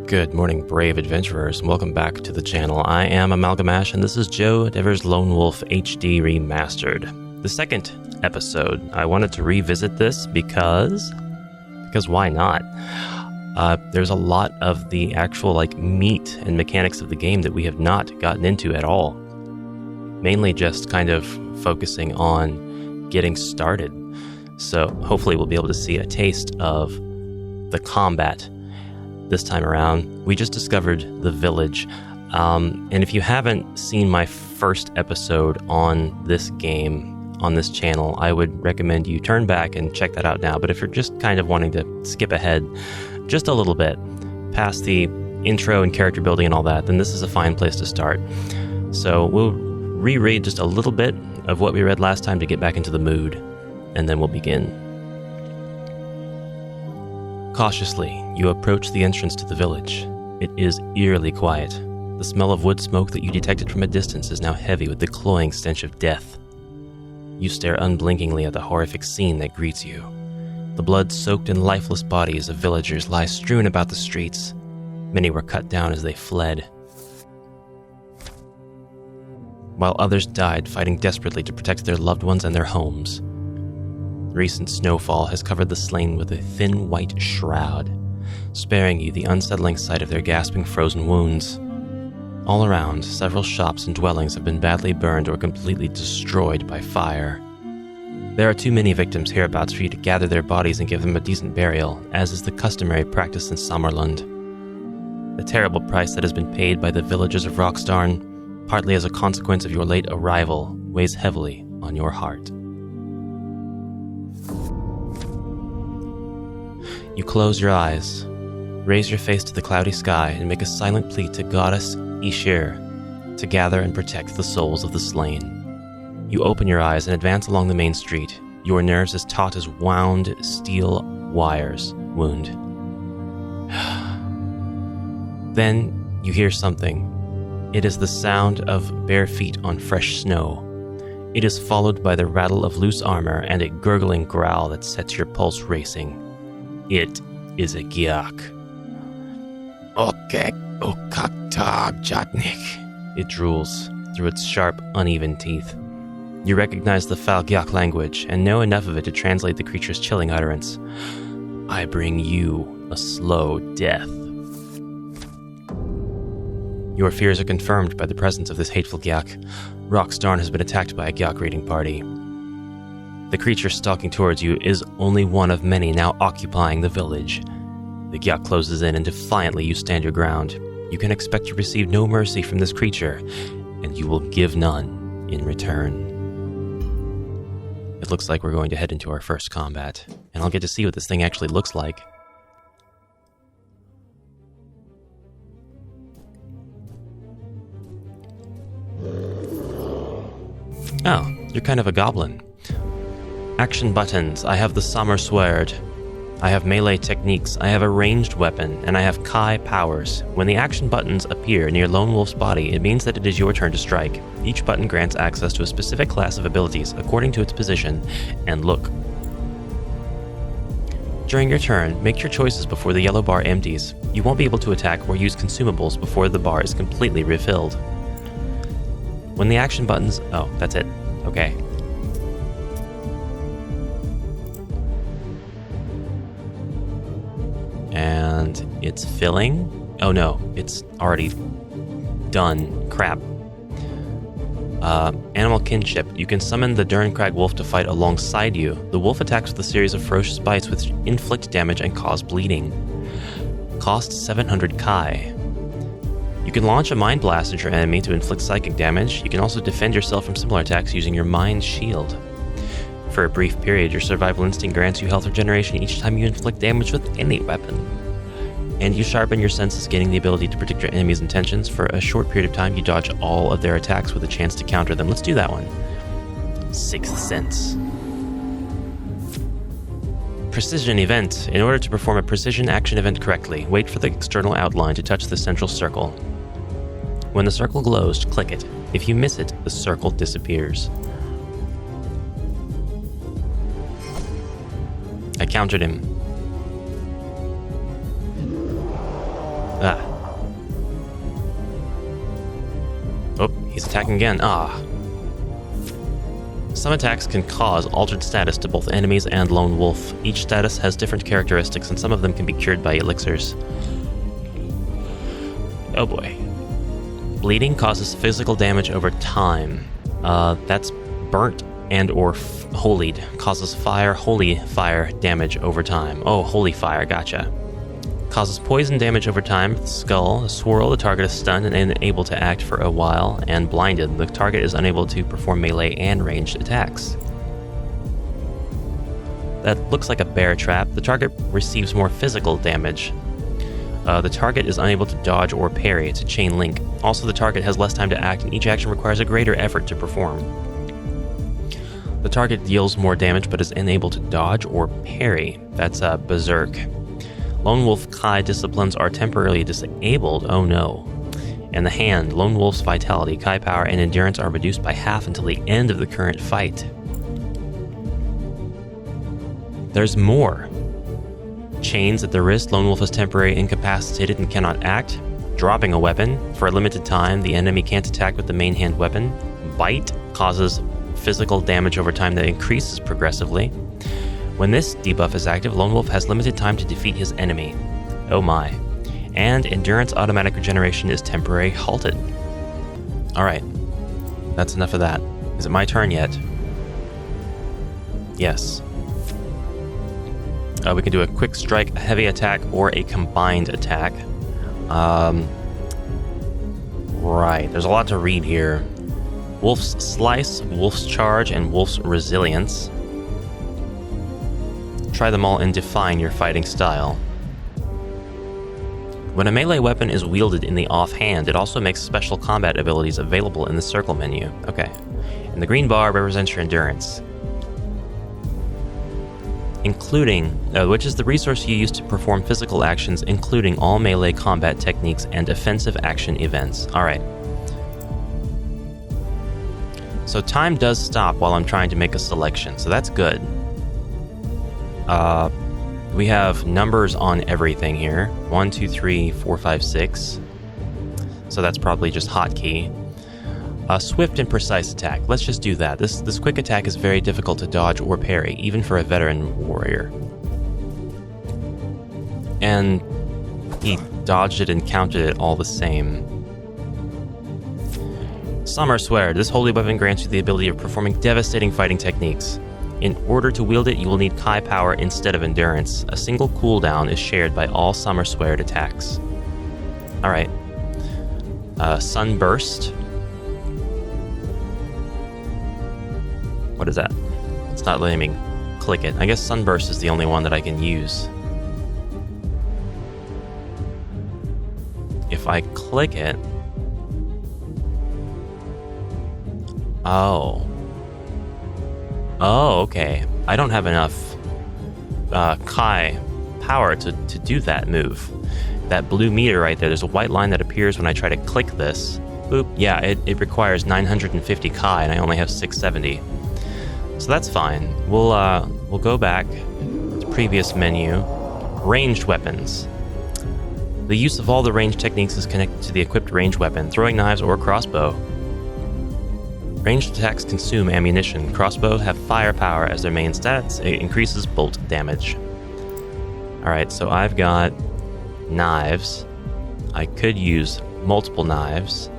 Good morning, brave adventurers, and welcome back to the channel. I am Amalgamash, and this is Joe Devers Lone Wolf HD Remastered. The second episode. I wanted to revisit this because why not? There's a lot of the actual meat and mechanics of the game that we have not gotten into at all. Mainly just kind of focusing on getting started. So hopefully we'll be able to see a taste of the combat this time around. We just discovered the village. And if you haven't seen my first episode on this game, on this channel, I would recommend you turn back and check that out now. But if you're just kind of wanting to skip ahead just a little bit past the intro and character building and all that, then this is a fine place to start. So we'll reread just a little bit of what we read last time to get back into the mood, and then we'll begin. Cautiously, you approach the entrance to the village. It is eerily quiet. The smell of wood smoke that you detected from a distance is now heavy with the cloying stench of death. You stare unblinkingly at the horrific scene that greets you. The blood-soaked and lifeless bodies of villagers lie strewn about the streets. Many were cut down as they fled, while others died fighting desperately to protect their loved ones and their homes. Recent snowfall has covered the slain with a thin white shroud, sparing you the unsettling sight of their gasping frozen wounds. All around, several shops and dwellings have been badly burned or completely destroyed by fire. There are too many victims hereabouts for you to gather their bodies and give them a decent burial, as is the customary practice in Sommerlund. The terrible price that has been paid by the villagers of Rockstarn, partly as a consequence of your late arrival, weighs heavily on your heart. You close your eyes, raise your face to the cloudy sky, and make a silent plea to Goddess Ishir to gather and protect the souls of the slain. You open your eyes and advance along the main street, your nerves as taut as wound steel wires wound. Then you hear something. It is the sound of bare feet on fresh snow. It is followed by the rattle of loose armor and a gurgling growl that sets your pulse racing. It is a Giak. Okay, Okatag Jatnik. It drools through its sharp, uneven teeth. You recognize the foul Giak language and know enough of it to translate the creature's chilling utterance. I bring you a slow death. Your fears are confirmed by the presence of this hateful Giak. Rockstarn has been attacked by a Giak raiding party. The creature stalking towards you is only one of many now occupying the village. The Giak closes in, and defiantly you stand your ground. You can expect to receive no mercy from this creature, and you will give none in return. It looks like we're going to head into our first combat, and I'll get to see what this thing actually looks like. Oh, you're kind of a goblin. Action buttons. I have the Sommersword. I have melee techniques. I have a ranged weapon, and I have Kai powers. When the action buttons appear near Lone Wolf's body, it means that it is your turn to strike. Each button grants access to a specific class of abilities according to its position and look. During your turn, make your choices before the yellow bar empties. You won't be able to attack or use consumables before the bar is completely refilled. When the action buttons... Oh, that's it. Okay. And it's filling? Oh no, it's already done. Crap. Animal kinship. You can summon the Durncrag wolf to fight alongside you. The wolf attacks with a series of ferocious bites which inflict damage and cause bleeding. Cost 700 Kai. You can launch a Mind Blast at your enemy to inflict psychic damage. You can also defend yourself from similar attacks using your Mind Shield. For a brief period, your survival instinct grants you health regeneration each time you inflict damage with any weapon. And you sharpen your senses, gaining the ability to predict your enemy's intentions. For a short period of time, you dodge all of their attacks with a chance to counter them. Let's do that one. Sixth Sense. Precision event. In order to perform a precision action event correctly, wait for the external outline to touch the central circle. When the circle glows, click it. If you miss it, the circle disappears. I countered him. Ah. Oh, he's attacking again. Ah. Some attacks can cause altered status to both enemies and Lone Wolf. Each status has different characteristics, and some of them can be cured by elixirs. Oh boy. Bleeding causes physical damage over time. That's burnt and or holied. Causes holy fire damage over time. Oh, holy fire, gotcha. Causes poison damage over time. Skull, swirl, the target is stunned and unable to act for a while, and blinded. The target is unable to perform melee and ranged attacks. That looks like a bear trap. The target receives more physical damage. The target is unable to dodge or parry. It's a chain link. Also, the target has less time to act, and each action requires a greater effort to perform. The target deals more damage, but is unable to dodge or parry. That's a berserk. Lone Wolf Kai disciplines are temporarily disabled. Oh no. And the hand, Lone Wolf's vitality, Kai power, and endurance are reduced by half until the end of the current fight. There's more. Chains at the wrist, Lone Wolf is temporarily incapacitated and cannot act. Dropping a weapon. For a limited time, the enemy can't attack with the main hand weapon. Bite causes physical damage over time that increases progressively. When this debuff is active, Lone Wolf has limited time to defeat his enemy. Oh my. And endurance automatic regeneration is temporarily halted. Alright. That's enough of that. Is it my turn yet? Yes. We can do a quick strike, a heavy attack, or a combined attack. Right. There's a lot to read here. Wolf's Slice, Wolf's Charge, and Wolf's Resilience. Try them all and define your fighting style. When a melee weapon is wielded in the offhand, it also makes special combat abilities available in the circle menu. Okay. And the green bar represents your endurance. Including, which is the resource you use to perform physical actions, including all melee combat techniques and offensive action events. Alright. So time does stop while I'm trying to make a selection, so that's good. We have numbers on everything here. 1, 2, 3, 4, 5, 6. So that's probably just hotkey. Swift and precise attack. Let's just do that. This quick attack is very difficult to dodge or parry, even for a veteran warrior. And he dodged it and countered it all the same. Summer Sword. This holy weapon grants you the ability of performing devastating fighting techniques. In order to wield it, you will need Kai power instead of endurance. A single cooldown is shared by all Summer Sword attacks. Alright. Sunburst. What is that? It's not letting me click it. I guess Sunburst is the only one that I can use. If I click it... Oh, okay. I don't have enough Kai power to do that move. That blue meter right there, there's a white line that appears when I try to click this. Boop. Yeah, it requires 950 Kai, and I only have 670. So that's fine. We'll go back to previous menu. Ranged weapons. The use of all the ranged techniques is connected to the equipped ranged weapon, throwing knives or crossbow. Ranged attacks consume ammunition. Crossbows have firepower as their main stats. It increases bolt damage. Alright, so I've got knives. I could use multiple knives.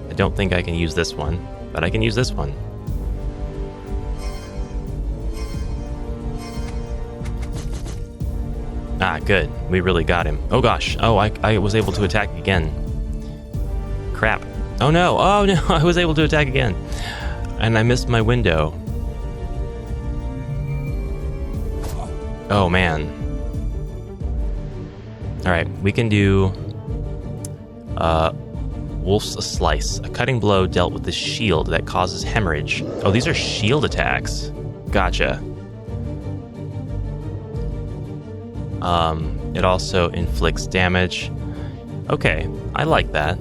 I don't think I can use this one, but I can use this one. Ah, good. We really got him. Oh gosh. Oh, I was able to attack again. Crap. Oh no, I was able to attack again. And I missed my window. Oh man. Alright, we can do Wolf's Slice. A cutting blow dealt with the shield that causes hemorrhage. Oh, these are shield attacks. Gotcha. It also inflicts damage. Okay, I like that.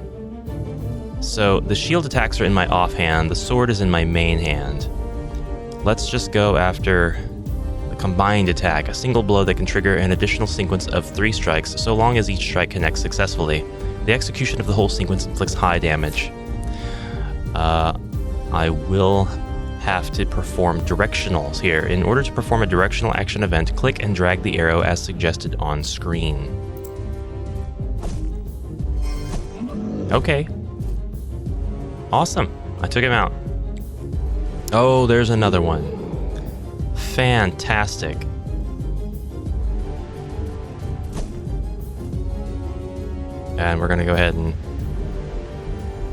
So the shield attacks are in my offhand, the sword is in my main hand. Let's just go after the combined attack, a single blow that can trigger an additional sequence of 3 strikes, so long as each strike connects successfully. The execution of the whole sequence inflicts high damage. I will have to perform directionals here. In order to perform a directional action event, click and drag the arrow as suggested on screen. Okay. Awesome. I took him out. Oh, there's another one. Fantastic. And we're going to go ahead and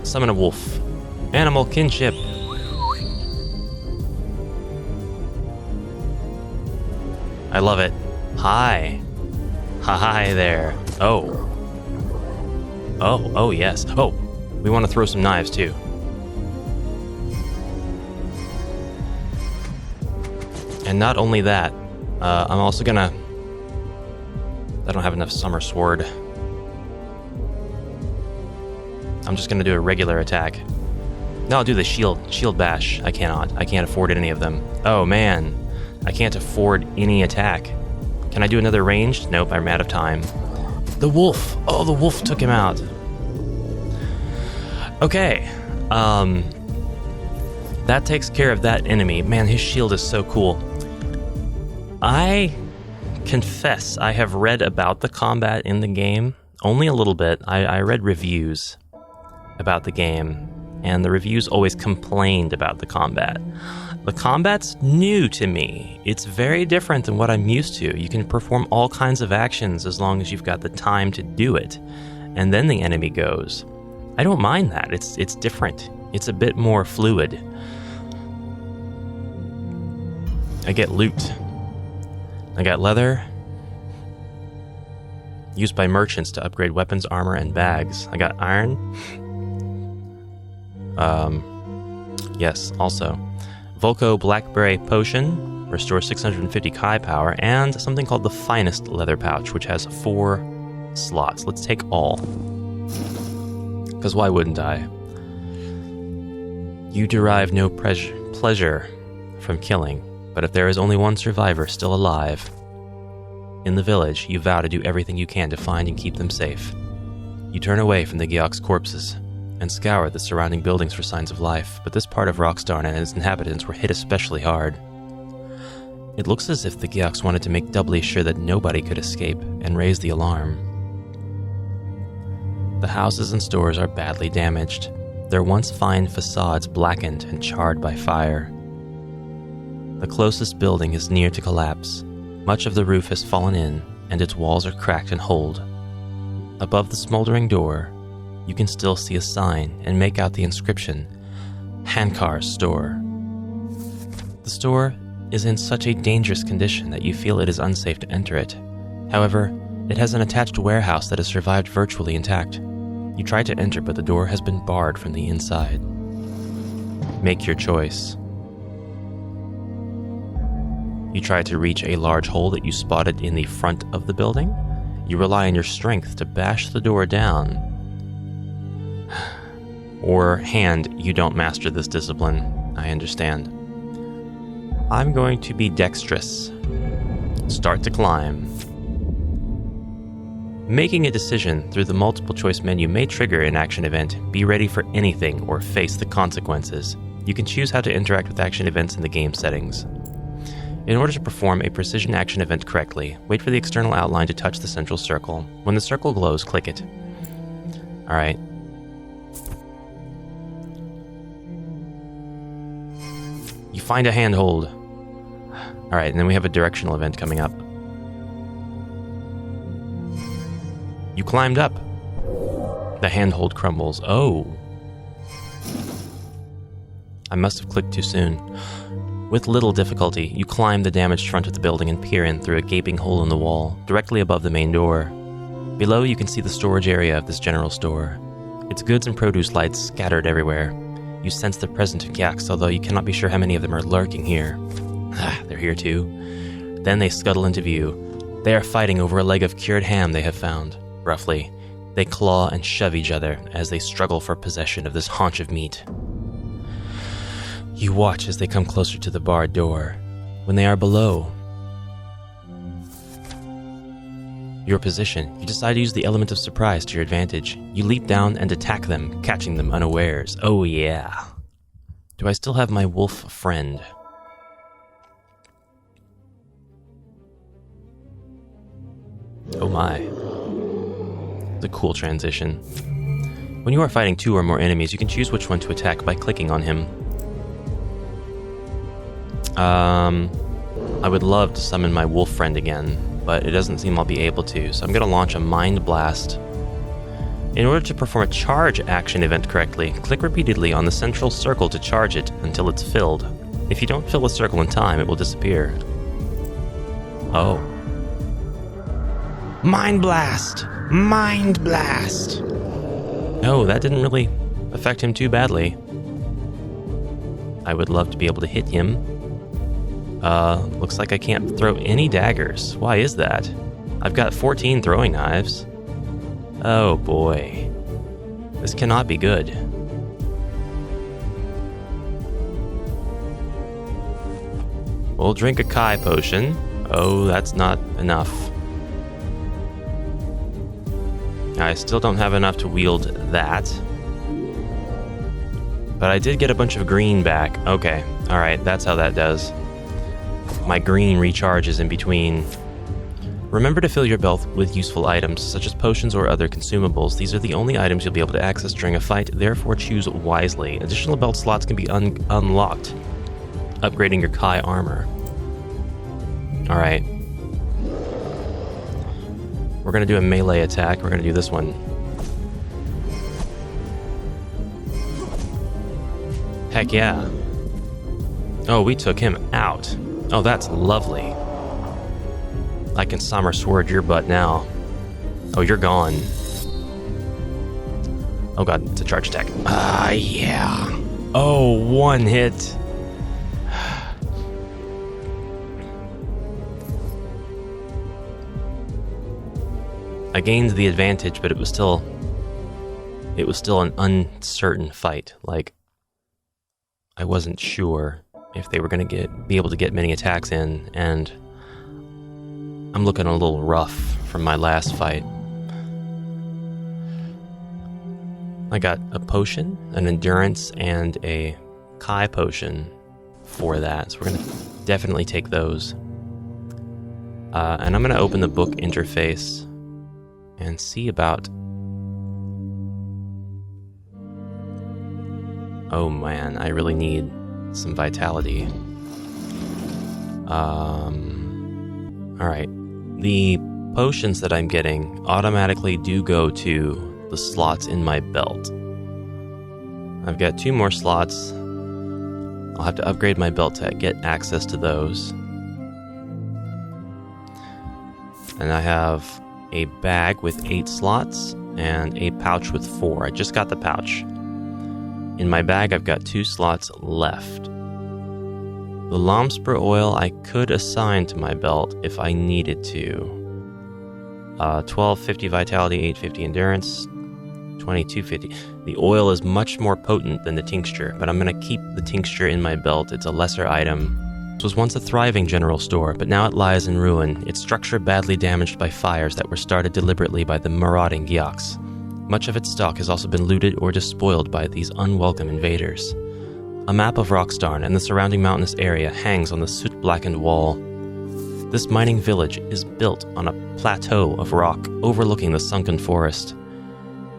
summon a wolf. Animal kinship. I love it. Hi. Hi there. Oh. Oh, yes. Oh, we want to throw some knives too. And not only that, I'm also gonna... I don't have enough summer sword. I'm just gonna do a regular attack. No, I'll do the shield bash. I can't afford any of them. Oh man, I can't afford any attack. Can I do another ranged? Nope, I'm out of time. The wolf. Oh, the wolf took him out. Okay. That takes care of that enemy. Man, his shield is so cool. I confess I have read about the combat in the game. Only a little bit. I read reviews about the game, and the reviews always complained about the combat. The combat's new to me. It's very different than what I'm used to. You can perform all kinds of actions as long as you've got the time to do it, and then the enemy goes. I don't mind that. It's different. It's a bit more fluid. I get loot. I got leather, used by merchants to upgrade weapons, armor, and bags. I got iron. Yes, also. Volko Blackberry Potion, restores 650 Kai power, and something called the Finest Leather Pouch, which has 4 slots. Let's take all. Because why wouldn't I? You derive no pleasure from killing, but if there is only one survivor still alive in the village, you vow to do everything you can to find and keep them safe. You turn away from the Giak's corpses and scour the surrounding buildings for signs of life, but this part of Rockstar and its inhabitants were hit especially hard. It looks as if the Giaks wanted to make doubly sure that nobody could escape and raise the alarm. The houses and stores are badly damaged, their once fine facades blackened and charred by fire. The closest building is near to collapse. Much of the roof has fallen in, and its walls are cracked and holed. Above the smoldering door, you can still see a sign and make out the inscription, Hankar's Store. The store is in such a dangerous condition that you feel it is unsafe to enter it. However, it has an attached warehouse that has survived virtually intact. You try to enter, but the door has been barred from the inside. Make your choice. You try to reach a large hole that you spotted in the front of the building. You rely on your strength to bash the door down. Or hand, you don't master this discipline. I understand. I'm going to be dexterous. Start to climb. Making a decision through the multiple choice menu may trigger an action event. Be ready for anything or face the consequences. You can choose how to interact with action events in the game settings. In order to perform a precision action event correctly, wait for the external outline to touch the central circle. When the circle glows, click it. Alright. You find a handhold. Alright, and then we have a directional event coming up. You climbed up. The handhold crumbles. Oh. I must have clicked too soon. With little difficulty, you climb the damaged front of the building and peer in through a gaping hole in the wall, directly above the main door. Below, you can see the storage area of this general store. Its goods and produce lights scattered everywhere. You sense the presence of Giaks, although you cannot be sure how many of them are lurking here. They're here too. Then they scuttle into view. They are fighting over a leg of cured ham they have found. Roughly, they claw and shove each other as they struggle for possession of this haunch of meat. You watch as they come closer to the barred door. When they are below, Your position. You decide to use the element of surprise to your advantage. You leap down and attack them, catching them unawares. Oh yeah. Do I still have my wolf friend? Oh my. It's a cool transition. When you are fighting 2 or more enemies, you can choose which one to attack by clicking on him. I would love to summon my wolf friend again, but it doesn't seem I'll be able to, so I'm going to launch a Mind Blast. In order to perform a charge action event correctly, click repeatedly on the central circle to charge it until it's filled. If you don't fill the circle in time, it will disappear. Oh. Mind Blast! Mind Blast! No, that didn't really affect him too badly. I would love to be able to hit him. Looks like I can't throw any daggers. Why is that? I've got 14 throwing knives. Oh boy. This cannot be good. We'll drink a Kai potion. Oh, that's not enough. I still don't have enough to wield that. But I did get a bunch of green back. Okay, alright, that's how that does. My green recharges in between. Remember to fill your belt with useful items, such as potions or other consumables. These are the only items you'll be able to access during a fight, therefore choose wisely. Additional belt slots can be unlocked, upgrading your Kai armor. Alright. We're going to do a melee attack. We're going to do this one. Heck yeah. Oh, we took him out. Oh, that's lovely. I can summer sword your butt now. Oh, you're gone. Oh god, it's a charge attack. Ah, yeah. Oh, one hit. I gained the advantage, but it was still an uncertain fight. Like, I wasn't sure if they were going to be able to get many attacks in, and I'm looking a little rough from my last fight. I got a potion, an endurance, and a Kai potion for that, so we're going to definitely take those. And I'm going to open the book interface and see about... Oh man, I really need some vitality. Alright. The potions that I'm getting automatically do go to the slots in my belt. I've got 2 more slots. I'll have to upgrade my belt to get access to those. And I have a bag with 8 slots and a pouch with 4. I just got the pouch. In my bag, I've got 2 slots left. The Lomspur oil I could assign to my belt if I needed to. 1250 vitality, 850 endurance, 2250. The oil is much more potent than the tincture, but I'm going to keep the tincture in my belt. It's a lesser item. This was once a thriving general store, but now it lies in ruin, its structure badly damaged by fires that were started deliberately by the marauding Giaks. Much of its stock has also been looted or despoiled by these unwelcome invaders. A map of Rockstarn and the surrounding mountainous area hangs on the soot-blackened wall. This mining village is built on a plateau of rock overlooking the sunken forest.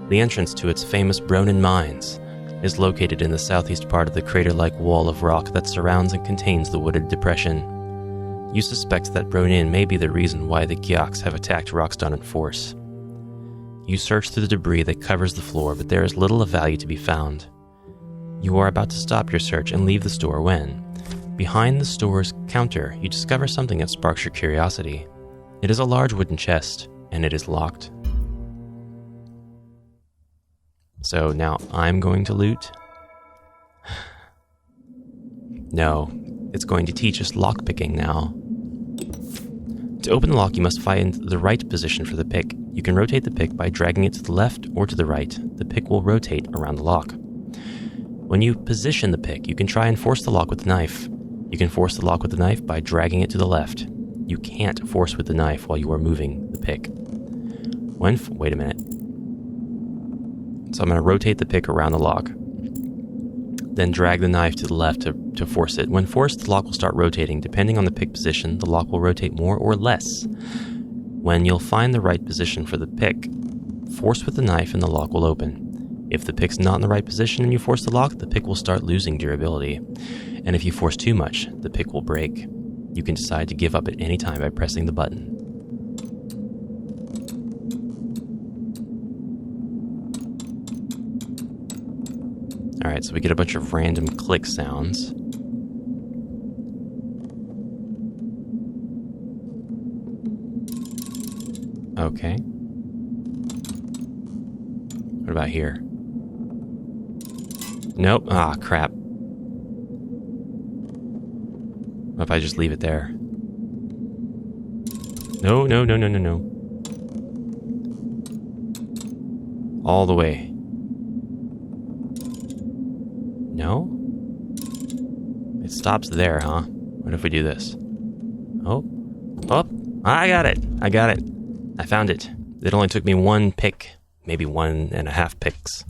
The entrance to its famous Bronin mines is located in the southeast part of the crater-like wall of rock that surrounds and contains the wooded depression. You suspect that Bronin may be the reason why the Giaks have attacked Rockstarn in force. You search through the debris that covers the floor, but there is little of value to be found. You are about to stop your search and leave the store when, behind the store's counter, you discover something that sparks your curiosity. It is a large wooden chest, and it is locked. So now I'm going to loot? No, it's going to teach us lockpicking now. To open the lock, you must find the right position for the pick. You can rotate the pick by dragging it to the left or to the right. The pick will rotate around the lock. When you position the pick, you can try and force the lock with the knife. You can force the lock with the knife by dragging it to the left. You can't force with the knife while you are moving the pick. Wait a minute. So I'm going to rotate the pick around the lock. Then drag the knife to the left to force it. When forced, the lock will start rotating. Depending on the pick position, the lock will rotate more or less. When you'll find the right position for the pick, force with the knife and the lock will open. If the pick's not in the right position and you force the lock, the pick will start losing durability. And if you force too much, the pick will break. You can decide to give up at any time by pressing the button. Alright, so we get a bunch of random click sounds. Okay. What about here? Nope. Ah, crap. What if I just leave it there? No. All the way. No? It stops there, huh? What if we do this? Oh, I got it. I found it. It only took me one pick, maybe 1.5 picks.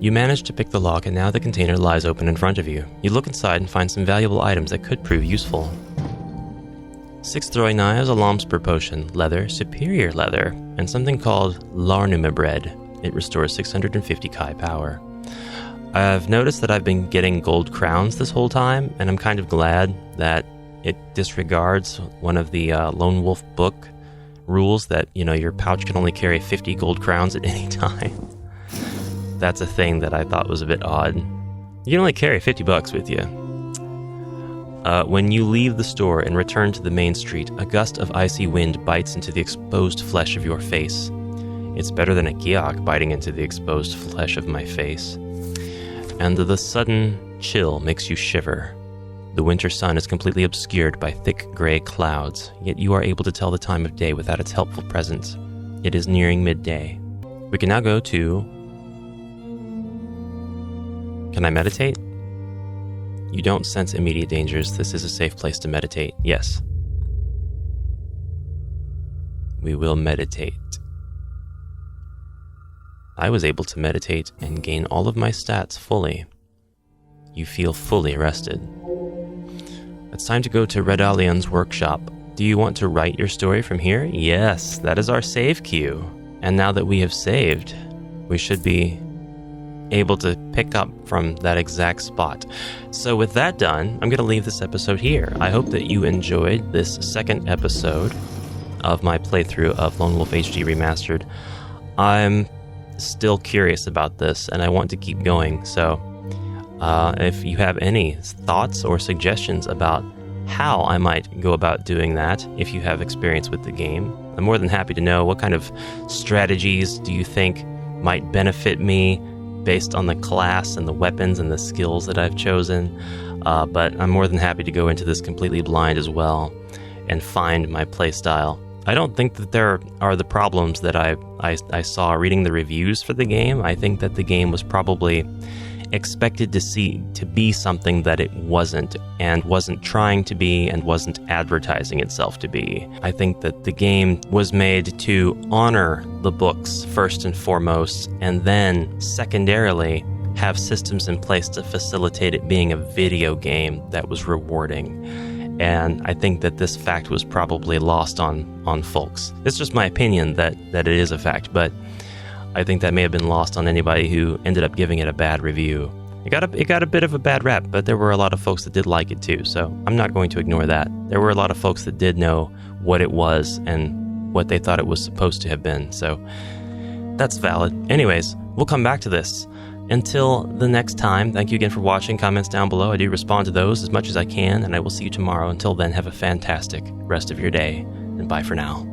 You managed to pick the lock, and now the container lies open in front of you. You look inside and find some valuable items that could prove useful. 6 throwing knives, a Lomsper potion, leather, superior leather, and something called Larnuma bread. It restores 650 Kai power. I've noticed that I've been getting gold crowns this whole time, and I'm kind of glad that it disregards one of the Lone Wolf book rules that, your pouch can only carry 50 gold crowns at any time. That's a thing that I thought was a bit odd. You can only carry $50 with you. When you leave the store and return to the main street, a gust of icy wind bites into the exposed flesh of your face. It's better than a Giak biting into the exposed flesh of my face. And the sudden chill makes you shiver. The winter sun is completely obscured by thick gray clouds, yet you are able to tell the time of day without its helpful presence. It is nearing midday. We can now go to... Can I meditate? You don't sense immediate dangers. This is a safe place to meditate. Yes. We will meditate. I was able to meditate and gain all of my stats fully. You feel fully rested. It's time to go to Red Alion's workshop. Do you want to write your story from here? Yes, that is our save queue. And now that we have saved, we should be able to pick up from that exact spot. So with that done, I'm going to leave this episode here. I hope that you enjoyed this second episode of my playthrough of Lone Wolf HD Remastered. I'm still curious about this, and I want to keep going. So if you have any thoughts or suggestions about how I might go about doing that, if you have experience with the game, I'm more than happy to know. What kind of strategies do you think might benefit me based on the class and the weapons and the skills that I've chosen? But I'm more than happy to go into this completely blind as well and find my playstyle. I don't think that there are the problems that I saw reading the reviews for the game. I think that the game was probably expected to be something that it wasn't, and wasn't trying to be, and wasn't advertising itself to be. I think that the game was made to honor the books first and foremost, and then secondarily have systems in place to facilitate it being a video game that was rewarding. And I think that this fact was probably lost on folks. It's just my opinion that it is a fact, but I think that may have been lost on anybody who ended up giving it a bad review. It got a bit of a bad rap, but there were a lot of folks that did like it too, so I'm not going to ignore that. There were a lot of folks that did know what it was and what they thought it was supposed to have been, so that's valid. Anyways, we'll come back to this. Until the next time, thank you again for watching. Comments down below. I do respond to those as much as I can, and I will see you tomorrow. Until then, have a fantastic rest of your day, and bye for now.